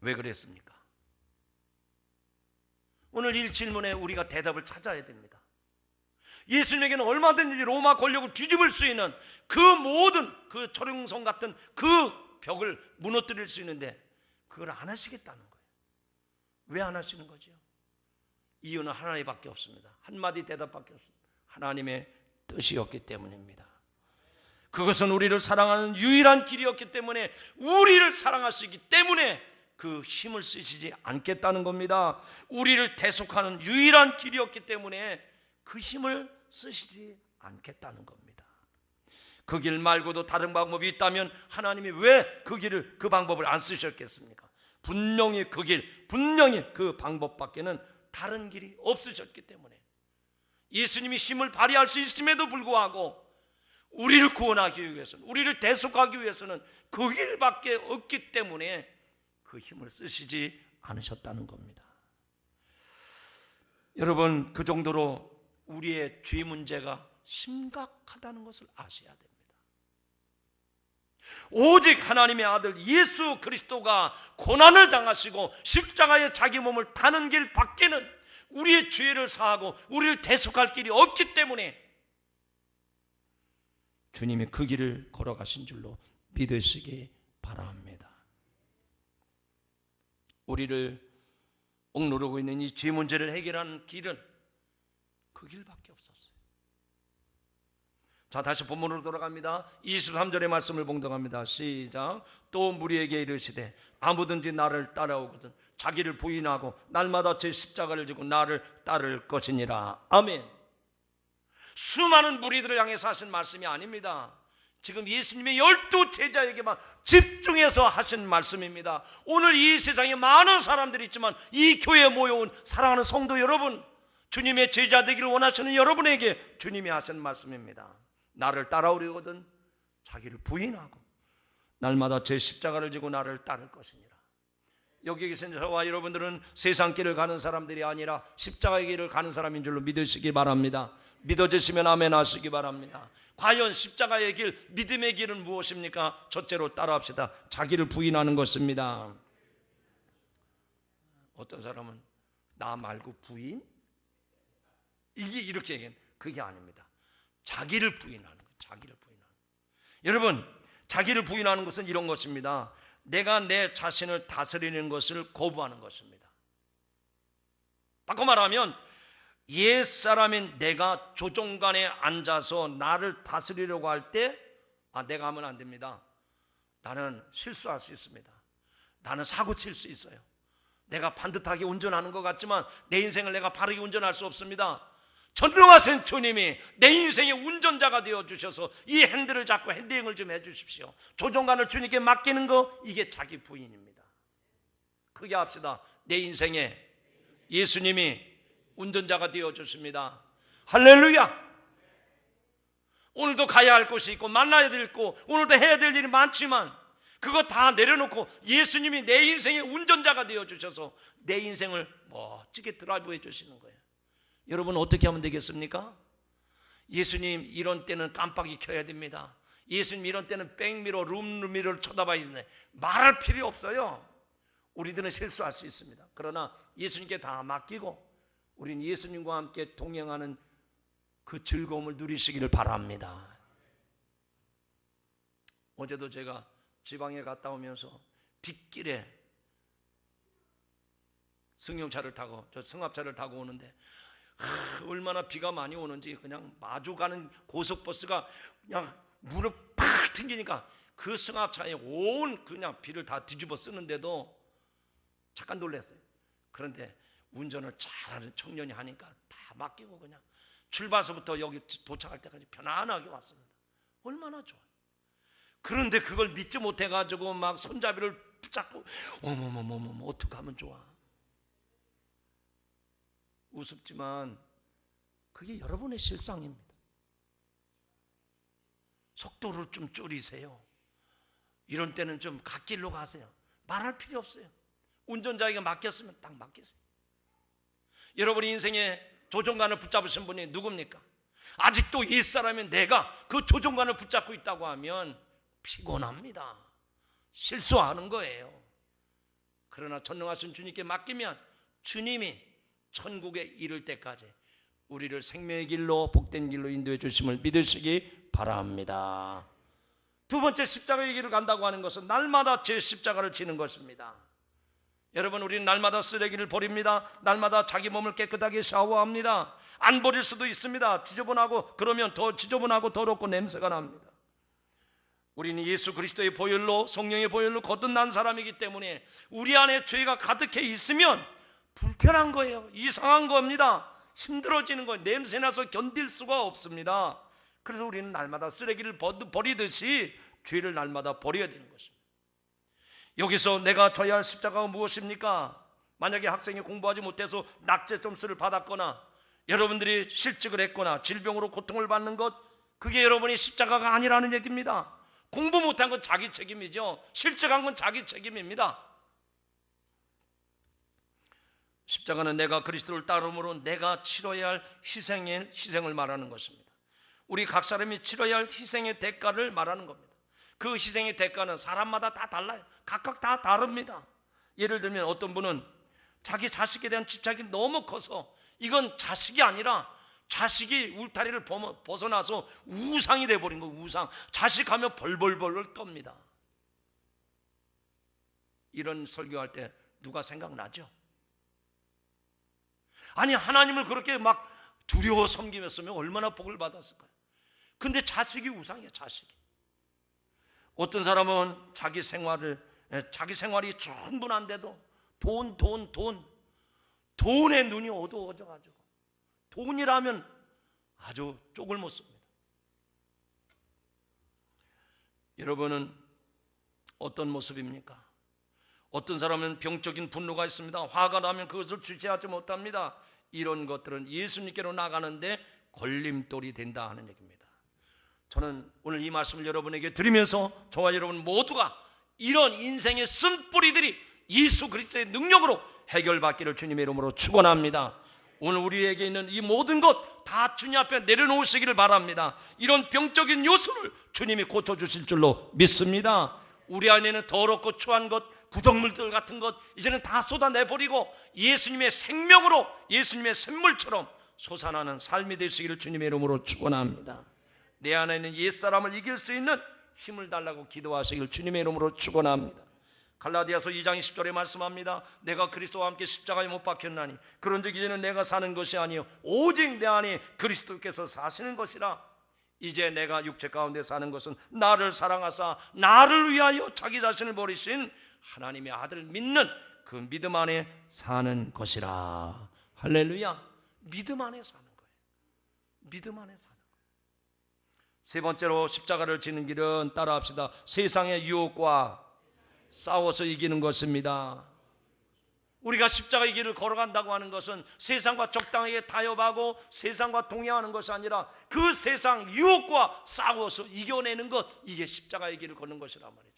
왜 그랬습니까? 오늘 이 질문에 우리가 대답을 찾아야 됩니다. 예수님에게는 얼마든지 로마 권력을 뒤집을 수 있는 그 모든 그 철옹성 같은 그 벽을 무너뜨릴 수 있는데 그걸 안 하시겠다는 거예요. 왜 안 하시는 거죠? 이유는 하나님밖에 없습니다. 한마디 대답밖에 없습니다. 하나님의 뜻이었기 때문입니다. 그것은 우리를 사랑하는 유일한 길이었기 때문에, 우리를 사랑하시기 때문에 그 힘을 쓰시지 않겠다는 겁니다. 우리를 대속하는 유일한 길이었기 때문에 그 힘을 쓰시지 않겠다는 겁니다. 그 길 말고도 다른 방법이 있다면 하나님이 왜 그 길을, 그 방법을 안 쓰셨겠습니까? 분명히 그 길, 분명히 그 방법밖에는 다른 길이 없으셨기 때문에, 예수님이 힘을 발휘할 수 있음에도 불구하고 우리를 구원하기 위해서는, 우리를 대속하기 위해서는 그 길밖에 없기 때문에 그 힘을 쓰시지 않으셨다는 겁니다. 여러분, 그 정도로 우리의 죄 문제가 심각하다는 것을 아셔야 됩니다. 오직 하나님의 아들 예수 그리스도가 고난을 당하시고 십자가에 자기 몸을 타는 길 밖에는 우리의 죄를 사하고 우리를 대속할 길이 없기 때문에 주님이 그 길을 걸어가신 줄로 믿으시기 바랍니다. 우리를 억누르고 있는 이 죄 문제를 해결하는 길은 그 길밖에 없었어요. 자, 다시 본문으로 돌아갑니다. 23절의 말씀을 봉독합니다. 시작. 또 무리에게 이르시되 아무든지 나를 따라오거든 자기를 부인하고 날마다 제 십자가를 지고 나를 따를 것이니라. 아멘. 수많은 무리들을 향해서 하신 말씀이 아닙니다. 지금 예수님의 12 제자에게만 집중해서 하신 말씀입니다. 오늘 이 세상에 많은 사람들이 있지만 이 교회에 모여온 사랑하는 성도 여러분, 주님의 제자 되기를 원하시는 여러분에게 주님이 하신 말씀입니다. 나를 따라오려거든 자기를 부인하고 날마다 제 십자가를 지고 나를 따를 것이니라. 여기 계신 저와 여러분들은 세상 길을 가는 사람들이 아니라 십자가의 길을 가는 사람인 줄로 믿으시기 바랍니다. 믿어지시면 아멘 하시기 바랍니다. 과연 십자가의 길, 믿음의 길은 무엇입니까? 첫째로 따라합시다. 자기를 부인하는 것입니다. 어떤 사람은 나 말고 부인? 이게 이렇게 얘기하는, 그게 아닙니다. 자기를 부인하는 것, 자기를 부인하는 것. 여러분, 자기를 부인하는 것은 이런 것입니다. 내가 내 자신을 다스리는 것을 거부하는 것입니다. 바꿔 말하면 옛사람인 내가 조종간에 앉아서 나를 다스리려고 할 때 내가 하면 안 됩니다. 나는 실수할 수 있습니다. 나는 사고 칠 수 있어요. 내가 반듯하게 운전하는 것 같지만 내 인생을 내가 바르게 운전할 수 없습니다. 전능하신 주님이 내 인생의 운전자가 되어주셔서 이 핸들을 잡고 핸들링을 좀 해주십시오. 조종관을 주님께 맡기는 거, 이게 자기 부인입니다. 크게 합시다. 내 인생에 예수님이 운전자가 되어주십니다. 할렐루야. 오늘도 가야 할 곳이 있고 만나야 될 곳, 오늘도 해야 될 일이 많지만 그거 다 내려놓고 예수님이 내 인생의 운전자가 되어주셔서 내 인생을 멋지게 드라이브 해주시는 거예요. 여러분, 어떻게 하면 되겠습니까? 예수님 이런 때는 깜빡이 켜야 됩니다. 예수님 이런 때는 백미러, 룸미러를 쳐다봐야 되는데 말할 필요 없어요. 우리들은 실수할 수 있습니다. 그러나 예수님께 다 맡기고 우리는 예수님과 함께 동행하는 그 즐거움을 누리시기를 바랍니다. 어제도 제가 지방에 갔다 오면서 빗길에 승용차를 타고, 저 승합차를 타고 오는데 얼마나 비가 많이 오는지 그냥 마주 가는 고속버스가 그냥 무릎 팍 튕기니까 그 승합차에 온 그냥 비를 다 뒤집어 쓰는데도 잠깐 놀랐어요. 그런데 운전을 잘하는 청년이 하니까 다 맡기고 그냥 출발서부터 여기 도착할 때까지 편안하게 왔습니다. 얼마나 좋아요. 그런데 그걸 믿지 못해가지고 막 손잡이를 붙잡고 어머머머머 어떻게 하면 좋아. 우습지만 그게 여러분의 실상입니다. 속도를 좀 줄이세요. 이런 때는 좀 갓길로 가세요. 말할 필요 없어요. 운전자에게 맡겼으면 딱 맡기세요. 여러분의 인생에 조종관을 붙잡으신 분이 누굽니까? 아직도 옛사람인 내가 그 조종관을 붙잡고 있다고 하면 피곤합니다. 실수하는 거예요. 그러나 전능하신 주님께 맡기면 주님이 천국에 이를 때까지 우리를 생명의 길로 복된 길로 인도해 주심을 믿으시기 바랍니다. 두 번째, 십자가의 길을 간다고 하는 것은 날마다 제 십자가를 지는 것입니다. 여러분, 우리는 날마다 쓰레기를 버립니다. 날마다 자기 몸을 깨끗하게 샤워합니다. 안 버릴 수도 있습니다. 지저분하고, 그러면 더 지저분하고 더럽고 냄새가 납니다. 우리는 예수 그리스도의 보혈로, 성령의 보혈로 거듭난 사람이기 때문에 우리 안에 죄가 가득해 있으면 불편한 거예요. 이상한 겁니다. 힘들어지는 거예요. 냄새나서 견딜 수가 없습니다. 그래서 우리는 날마다 쓰레기를 버리듯이 죄를 날마다 버려야 되는 것입니다. 여기서 내가 져야 할 십자가가 무엇입니까? 만약에 학생이 공부하지 못해서 낙제 점수를 받았거나 여러분들이 실직을 했거나 질병으로 고통을 받는 것, 그게 여러분이 십자가가 아니라는 얘기입니다. 공부 못한 건 자기 책임이죠. 실직한 건 자기 책임입니다. 십자가는 내가 그리스도를 따름으로 내가 치러야 할 희생을 말하는 것입니다. 우리 각 사람이 치러야 할 희생의 대가를 말하는 겁니다. 그 희생의 대가는 사람마다 다 달라요. 각각 다 다릅니다. 예를 들면 어떤 분은 자기 자식에 대한 집착이 너무 커서 이건 자식이 아니라 자식이 울타리를 벗어나서 우상이 돼버린 거예요. 우상. 자식하면 벌벌벌 떱니다. 이런 설교할 때 누가 생각나죠? 아니, 하나님을 그렇게 막 두려워 섬기면서 얼마나 복을 받았을까요? 근데 자식이 우상이에요. 자식이. 어떤 사람은 자기 생활이 충분한데도 돈에 눈이 어두워져가지고 돈이라면 아주 쪽을 못 씁니다. 여러분은 어떤 모습입니까? 어떤 사람은 병적인 분노가 있습니다. 화가 나면 그것을 주체하지 못합니다. 이런 것들은 예수님께로 나가는데 걸림돌이 된다 하는 얘기입니다. 저는 오늘 이 말씀을 여러분에게 드리면서 저와 여러분 모두가 이런 인생의 쓴뿌리들이 예수 그리스도의 능력으로 해결받기를 주님의 이름으로 축원합니다. 오늘 우리에게 있는 이 모든 것 다 주님 앞에 내려놓으시기를 바랍니다. 이런 병적인 요소를 주님이 고쳐주실 줄로 믿습니다. 우리 안에는 더럽고 추한 것, 부정물들 같은 것 이제는 다 쏟아내버리고 예수님의 생명으로, 예수님의 샘물처럼 솟아나는 삶이 되시기를 주님의 이름으로 축원합니다. 내 안에는 옛사람을 이길 수 있는 힘을 달라고 기도하시길 주님의 이름으로 축원합니다. 갈라디아서 2장 20절에 말씀합니다. 내가 그리스도와 함께 십자가에 못 박혔나니 그런즉 이제는 내가 사는 것이 아니요 오직 내 안에 그리스도께서 사시는 것이라. 이제 내가 육체 가운데 사는 것은 나를 사랑하사 나를 위하여 자기 자신을 버리신 하나님의 아들을 믿는 그 믿음 안에 사는 것이라. 할렐루야. 믿음 안에 사는 거예요. 믿음 안에 사는 거예요. 세 번째로 십자가를 지는 길은 따라합시다. 세상의 유혹과 싸워서 이기는 것입니다. 우리가 십자가의 길을 걸어간다고 하는 것은 세상과 적당하게 타협하고 세상과 동행하는 것이 아니라 그 세상 유혹과 싸워서 이겨내는 것, 이게 십자가의 길을 걷는 것이란 말이죠.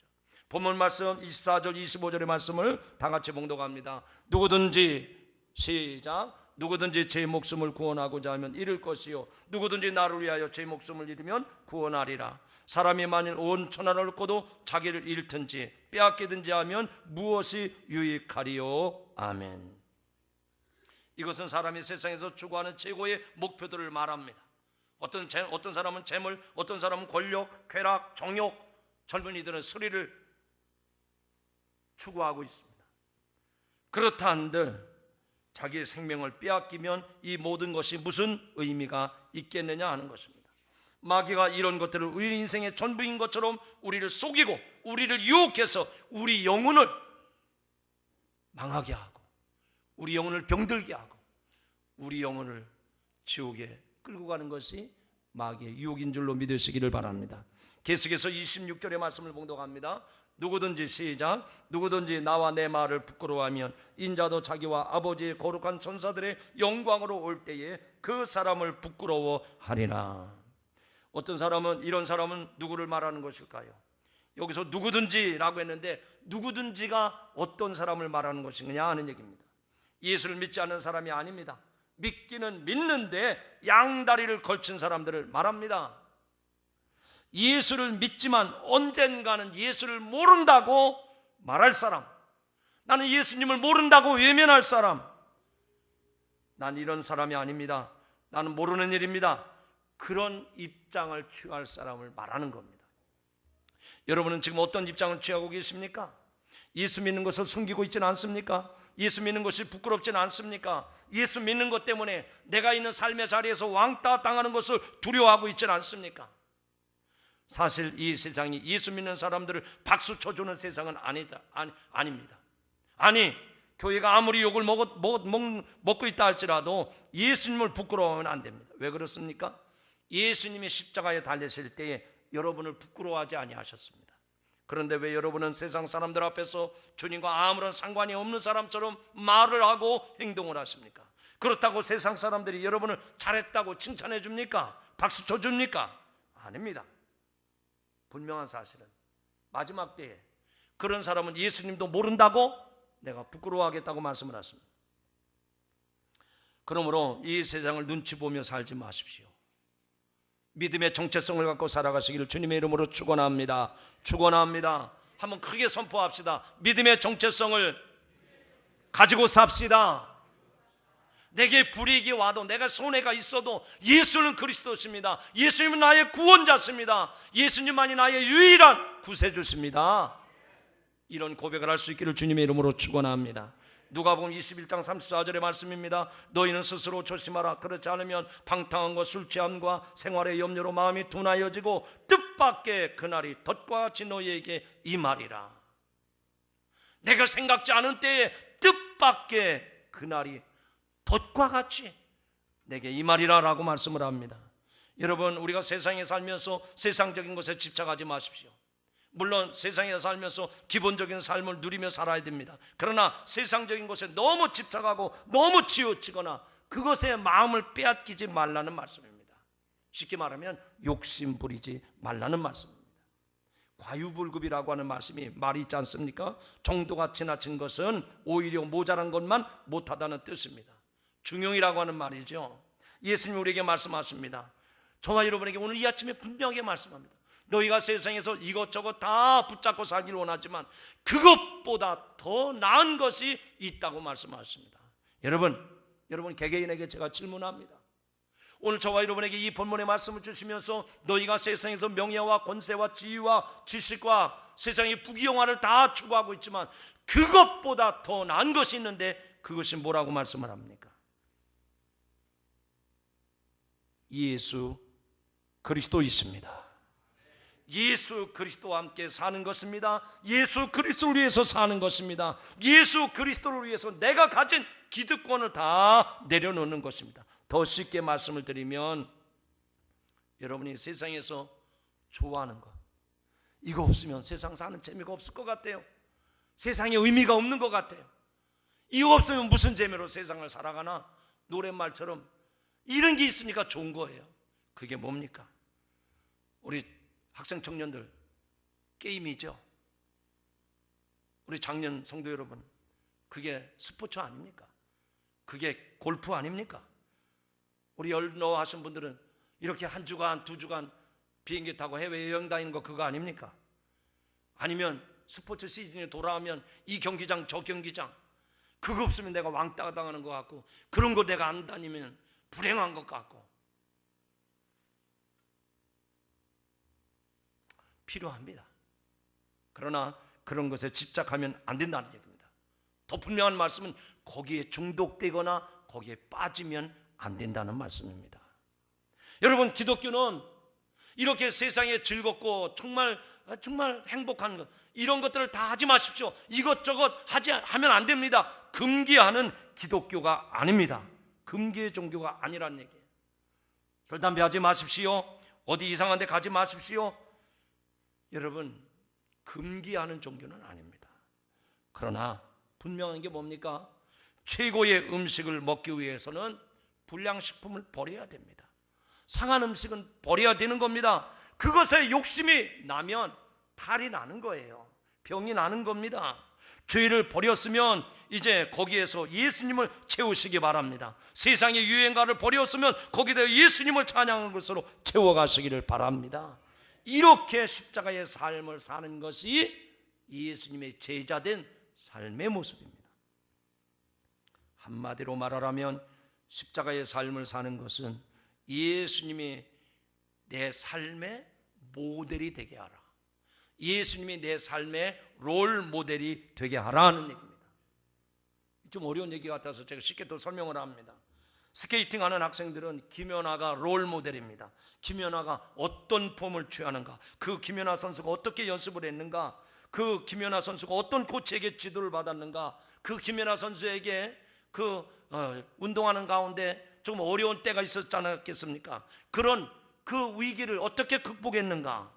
본문 말씀 24절 25절의 말씀을 다 같이 봉독합니다. 누구든지 시작. 누구든지 제 목숨을 구원하고자 하면 잃을 것이요 누구든지 나를 위하여 제 목숨을 잃으면 구원하리라. 사람이 만일 온 천하를 얻고도 자기를 잃든지 빼앗기든지 하면 무엇이 유익하리요? 아멘. 이것은 사람이 세상에서 추구하는 최고의 목표들을 말합니다. 어떤 사람은 재물, 어떤 사람은 권력, 쾌락, 정욕, 젊은이들은 스릴을 추구하고 있습니다. 그렇다 한들 자기의 생명을 빼앗기면 이 모든 것이 무슨 의미가 있겠느냐 하는 것입니다. 마귀가 이런 것들을 우리 인생의 전부인 것처럼 우리를 속이고 우리를 유혹해서 우리 영혼을 망하게 하고 우리 영혼을 병들게 하고 우리 영혼을 지옥에 끌고 가는 것이 마귀의 유혹인 줄로 믿으시기를 바랍니다. 계속해서 26절의 말씀을 봉독합니다. 누구든지 시작. 누구든지 나와 내 말을 부끄러워하면 인자도 자기와 아버지의 거룩한 천사들의 영광으로 올 때에 그 사람을 부끄러워하리라. 어떤 사람은, 이런 사람은 누구를 말하는 것일까요? 여기서 누구든지라고 했는데 누구든지가 어떤 사람을 말하는 것이냐 하는 얘기입니다. 예수를 믿지 않는 사람이 아닙니다. 믿기는 믿는데 양다리를 걸친 사람들을 말합니다. 예수를 믿지만 언젠가는 예수를 모른다고 말할 사람, 나는 예수님을 모른다고 외면할 사람, 난 이런 사람이 아닙니다, 나는 모르는 일입니다, 그런 입장을 취할 사람을 말하는 겁니다. 여러분은 지금 어떤 입장을 취하고 계십니까? 예수 믿는 것을 숨기고 있지는 않습니까? 예수 믿는 것이 부끄럽지는 않습니까? 예수 믿는 것 때문에 내가 있는 삶의 자리에서 왕따 당하는 것을 두려워하고 있지는 않습니까? 사실 이 세상이 예수 믿는 사람들을 박수 쳐주는 세상은 아닙니다. 아니, 교회가 아무리 욕을 먹고 있다 할지라도 예수님을 부끄러워하면 안 됩니다. 왜 그렇습니까? 예수님이 십자가에 달리실 때에 여러분을 부끄러워하지 아니하셨습니다. 그런데 왜 여러분은 세상 사람들 앞에서 주님과 아무런 상관이 없는 사람처럼 말을 하고 행동을 하십니까? 그렇다고 세상 사람들이 여러분을 잘했다고 칭찬해 줍니까? 박수 쳐 줍니까? 아닙니다. 분명한 사실은 마지막 때에 그런 사람은 예수님도 모른다고 내가 부끄러워하겠다고 말씀을 하십니다. 그러므로 이 세상을 눈치 보며 살지 마십시오. 믿음의 정체성을 갖고 살아가시기를 주님의 이름으로 축원합니다. 축원합니다. 한번 크게 선포합시다. 믿음의 정체성을 가지고 삽시다. 내게 불이익이 와도, 내가 손해가 있어도 예수는 그리스도십니다. 예수님은 나의 구원자십니다. 예수님만이 나의 유일한 구세주십니다. 이런 고백을 할 수 있기를 주님의 이름으로 축원합니다. 누가복음 21장 34절의 말씀입니다. 너희는 스스로 조심하라. 그렇지 않으면 방탕한 것, 술 취함과 생활의 염려로 마음이 둔하여지고 뜻밖의 그날이 덫과 같이 너희에게 임하리라. 내가 생각지 않은 때에 뜻밖의 그날이 덫과 같이 내게 임하리라 라고 말씀을 합니다. 여러분, 우리가 세상에 살면서 세상적인 것에 집착하지 마십시오. 물론 세상에 살면서 기본적인 삶을 누리며 살아야 됩니다. 그러나 세상적인 것에 너무 집착하고 너무 치우치거나 그것에 마음을 빼앗기지 말라는 말씀입니다. 쉽게 말하면 욕심 부리지 말라는 말씀입니다. 과유불급이라고 하는 말이 있지 않습니까? 정도가 지나친 것은 오히려 모자란 것만 못하다는 뜻입니다. 중용이라고 하는 말이죠. 예수님이 우리에게 말씀하십니다. 저와 여러분에게 오늘 이 아침에 분명하게 말씀합니다. 너희가 세상에서 이것저것 다 붙잡고 살기를 원하지만 그것보다 더 나은 것이 있다고 말씀하십니다. 여러분 개개인에게 제가 질문합니다. 오늘 저와 여러분에게 이 본문의 말씀을 주시면서 너희가 세상에서 명예와 권세와 지위와 지식과 세상의 부귀영화를 다 추구하고 있지만 그것보다 더 나은 것이 있는데 그것이 뭐라고 말씀을 합니까? 예수 그리스도이십니다. 예수 그리스도와 함께 사는 것입니다. 예수 그리스도를 위해서 사는 것입니다. 예수 그리스도를 위해서 내가 가진 기득권을 다 내려놓는 것입니다. 더 쉽게 말씀을 드리면 여러분이 세상에서 좋아하는 것, 이거 없으면 세상 사는 재미가 없을 것 같아요. 세상에 의미가 없는 것 같아요. 이거 없으면 무슨 재미로 세상을 살아가나? 노랫말처럼 이런 게 있으니까 좋은 거예요. 그게 뭡니까? 우리 학생 청년들 게임이죠. 우리 장년 성도 여러분, 그게 스포츠 아닙니까? 그게 골프 아닙니까? 우리 연로 하신 분들은 이렇게 한 주간 두 주간 비행기 타고 해외여행 다니는 거 그거 아닙니까? 아니면 스포츠 시즌이 돌아오면 이 경기장 저 경기장, 그거 없으면 내가 왕따 당하는 것 같고, 그런 거 내가 안 다니면 불행한 것 같고. 필요합니다. 그러나 그런 것에 집착하면 안 된다는 얘기입니다. 더 분명한 말씀은 거기에 중독되거나 거기에 빠지면 안 된다는 말씀입니다. 여러분, 기독교는 이렇게 세상에 즐겁고 정말 행복한 것, 이런 것들을 다 하지 마십시오. 이것저것 하면 안 됩니다. 금기하는 기독교가 아닙니다. 금기의 종교가 아니란 얘기예요. 술 담배 하지 마십시오. 어디 이상한 데 가지 마십시오. 여러분, 금기하는 종교는 아닙니다. 그러나 분명한 게 뭡니까? 최고의 음식을 먹기 위해서는 불량식품을 버려야 됩니다. 상한 음식은 버려야 되는 겁니다. 그것에 욕심이 나면 탈이 나는 거예요. 병이 나는 겁니다. 죄를 버렸으면 이제 거기에서 예수님을 채우시기 바랍니다. 세상의 유행가를 버렸으면 거기다 예수님을 찬양하는 것으로 채워가시기를 바랍니다. 이렇게 십자가의 삶을 사는 것이 예수님의 제자된 삶의 모습입니다. 한마디로 말하라면 십자가의 삶을 사는 것은 예수님이 내 삶의 모델이 되게 하라, 예수님이 내 삶의 롤 모델이 되게 하라는 얘기입니다. 좀 어려운 얘기 같아서 제가 쉽게 또 설명을 합니다. 스케이팅하는 학생들은 김연아가 롤 모델입니다. 김연아가 어떤 폼을 취하는가, 그 김연아 선수가 어떻게 연습을 했는가, 그 김연아 선수가 어떤 코치에게 지도를 받았는가, 그 김연아 선수에게 운동하는 가운데 좀 어려운 때가 있었지 않았겠습니까? 그런 그 위기를 어떻게 극복했는가.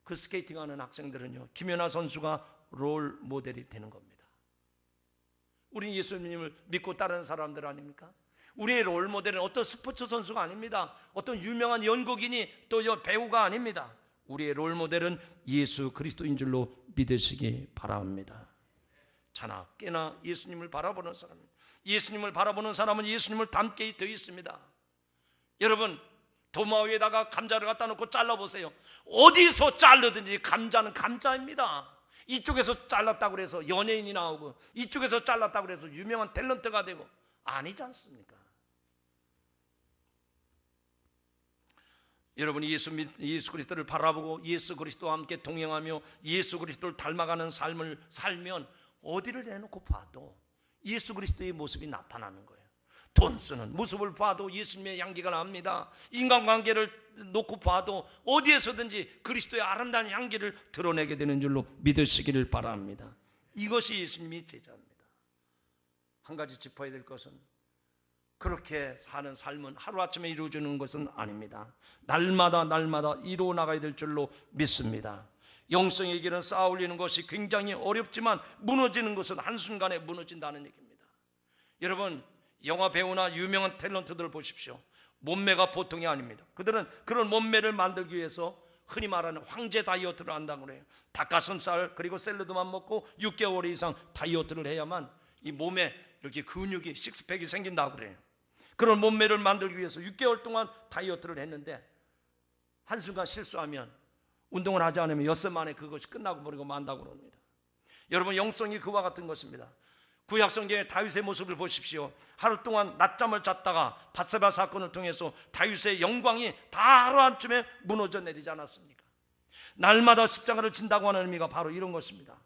그 스케이팅하는 학생들은요, 김연아 선수가 롤 모델이 되는 겁니다. 우리 예수님을 믿고 따르는 사람들 아닙니까? 우리의 롤 모델은 어떤 스포츠 선수가 아닙니다. 어떤 유명한 연극인이 또 배우가 아닙니다. 우리의 롤 모델은 예수 그리스도인 줄로 믿으시기 바랍니다. 자나 깨나 예수님을 바라보는 사람, 예수님을 바라보는 사람은 예수님을 닮게 되어 있습니다. 여러분, 도마 위에다가 감자를 갖다 놓고 잘라보세요. 어디서 자르든지 감자는 감자입니다. 이쪽에서 잘랐다고 해서 연예인이 나오고, 이쪽에서 잘랐다고 해서 유명한 탤런트가 되고 아니지 않습니까? 여러분이 예수 그리스도를 바라보고 예수 그리스도와 함께 동행하며 예수 그리스도를 닮아가는 삶을 살면 어디를 내놓고 봐도 예수 그리스도의 모습이 나타나는 거예요. 돈 쓰는 모습을 봐도 예수님의 향기가 납니다. 인간관계를 놓고 봐도 어디에서든지 그리스도의 아름다운 향기를 드러내게 되는 줄로 믿으시기를 바랍니다. 이것이 예수님의 제자입니다. 한 가지 짚어야 될 것은, 그렇게 사는 삶은 하루아침에 이루어지는 것은 아닙니다. 날마다 이루어 나가야 될 줄로 믿습니다. 영성의 길은 쌓아 올리는 것이 굉장히 어렵지만 무너지는 것은 한순간에 무너진다는 얘기입니다. 여러분, 영화 배우나 유명한 탤런트들 보십시오. 몸매가 보통이 아닙니다. 그들은 그런 몸매를 만들기 위해서 흔히 말하는 황제 다이어트를 한다고 그래요. 닭가슴살 그리고 샐러드만 먹고 6개월 이상 다이어트를 해야만 이 몸에 이렇게 근육이 식스팩이 생긴다고 그래요. 그런 몸매를 만들기 위해서 6개월 동안 다이어트를 했는데 한순간 실수하면, 운동을 하지 않으면 엿새 만에 그것이 끝나고 버리고 만다고 그럽니다. 여러분, 영성이 그와 같은 것입니다. 구약 성경의 다윗의 모습을 보십시오. 하루 동안 낮잠을 잤다가 밧세바 사건을 통해서 다윗의 영광이 다 하루아침에 무너져 내리지 않았습니까? 날마다 십자가를 진다고 하는 의미가 바로 이런 것입니다.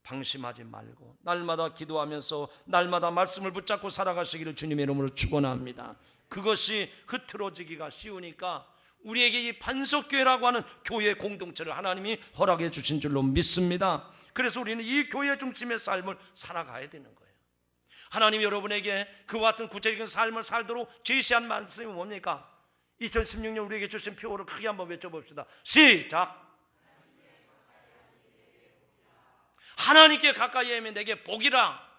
방심하지 말고 날마다 기도하면서 날마다 말씀을 붙잡고 살아가시기를 주님의 이름으로 축원합니다. 그것이 흐트러지기가 쉬우니까 우리에게 이 반석교회라고 하는 교회 공동체를 하나님이 허락해 주신 줄로 믿습니다. 그래서 우리는 이 교회 중심의 삶을 살아가야 되는 거예요. 하나님이 여러분에게 그와 같은 구체적인 삶을 살도록 제시한 말씀이 뭡니까? 2016년 우리에게 주신 표어를 크게 한번 외쳐봅시다. 시작! 하나님께 가까이 하면 내게 복이라.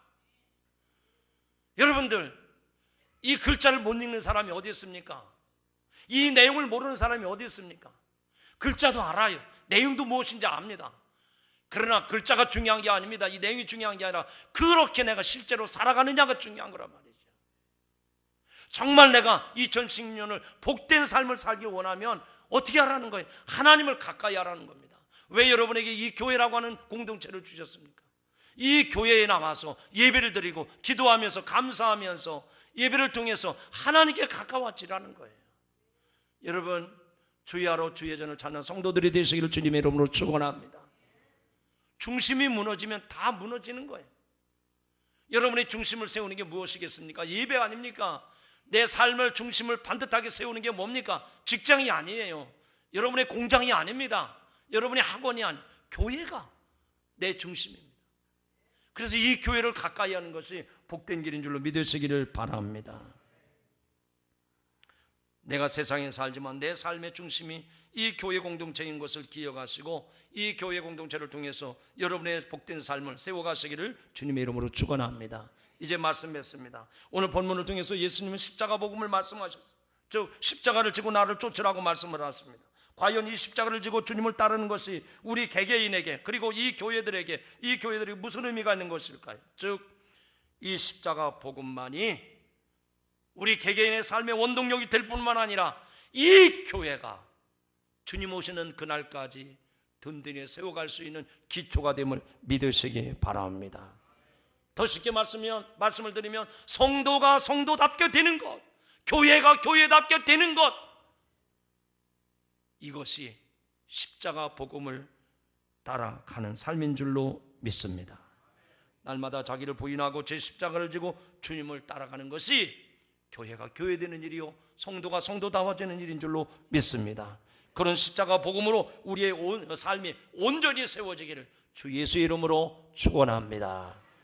여러분들, 이 글자를 못 읽는 사람이 어디 있습니까? 이 내용을 모르는 사람이 어디 있습니까? 글자도 알아요. 내용도 무엇인지 압니다. 그러나 글자가 중요한 게 아닙니다. 이 내용이 중요한 게 아니라 그렇게 내가 실제로 살아가느냐가 중요한 거란 말이죠. 정말 내가 2016년을 복된 삶을 살기 원하면 어떻게 하라는 거예요? 하나님을 가까이 하라는 겁니다. 왜 여러분에게 이 교회라고 하는 공동체를 주셨습니까? 이 교회에 나와서 예배를 드리고 기도하면서 감사하면서 예배를 통해서 하나님께 가까워지라는 거예요. 여러분, 주야로 주의 전을 찾는 성도들이 되시기를 주님의 이름으로 축원합니다. 중심이 무너지면 다 무너지는 거예요. 여러분의 중심을 세우는 게 무엇이겠습니까? 예배 아닙니까? 내 삶을 중심을 반듯하게 세우는 게 뭡니까? 직장이 아니에요. 여러분의 공장이 아닙니다. 여러분의 학원이 아니에요. 교회가 내 중심입니다. 그래서 이 교회를 가까이 하는 것이 복된 길인 줄로 믿으시기를 바랍니다. 내가 세상에 살지만 내 삶의 중심이 이 교회 공동체인 것을 기억하시고 이 교회 공동체를 통해서 여러분의 복된 삶을 세워가시기를 주님의 이름으로 축원합니다. 이제 말씀 맺습니다. 오늘 본문을 통해서 예수님은 십자가 복음을 말씀하셨어요. 즉 십자가를 지고 나를 쫓으라고 말씀을 하십니다. 과연 이 십자가를 지고 주님을 따르는 것이 우리 개개인에게, 그리고 이 교회들이 무슨 의미가 있는 것일까요? 즉, 이 십자가 복음만이 우리 개개인의 삶의 원동력이 될 뿐만 아니라 이 교회가 주님 오시는 그날까지 든든히 세워갈 수 있는 기초가 됨을 믿으시기 바랍니다. 더 쉽게 말씀을 드리면 성도가 성도답게 되는 것, 교회가 교회답게 되는 것, 이것이 십자가 복음을 따라가는 삶인 줄로 믿습니다. 날마다 자기를 부인하고 제 십자가를 지고 주님을 따라가는 것이 교회가 교회되는 일이요 성도가 성도다워지는 일인 줄로 믿습니다. 그런 십자가 복음으로 우리의 삶이 온전히 세워지기를 주 예수의 이름으로 축원합니다.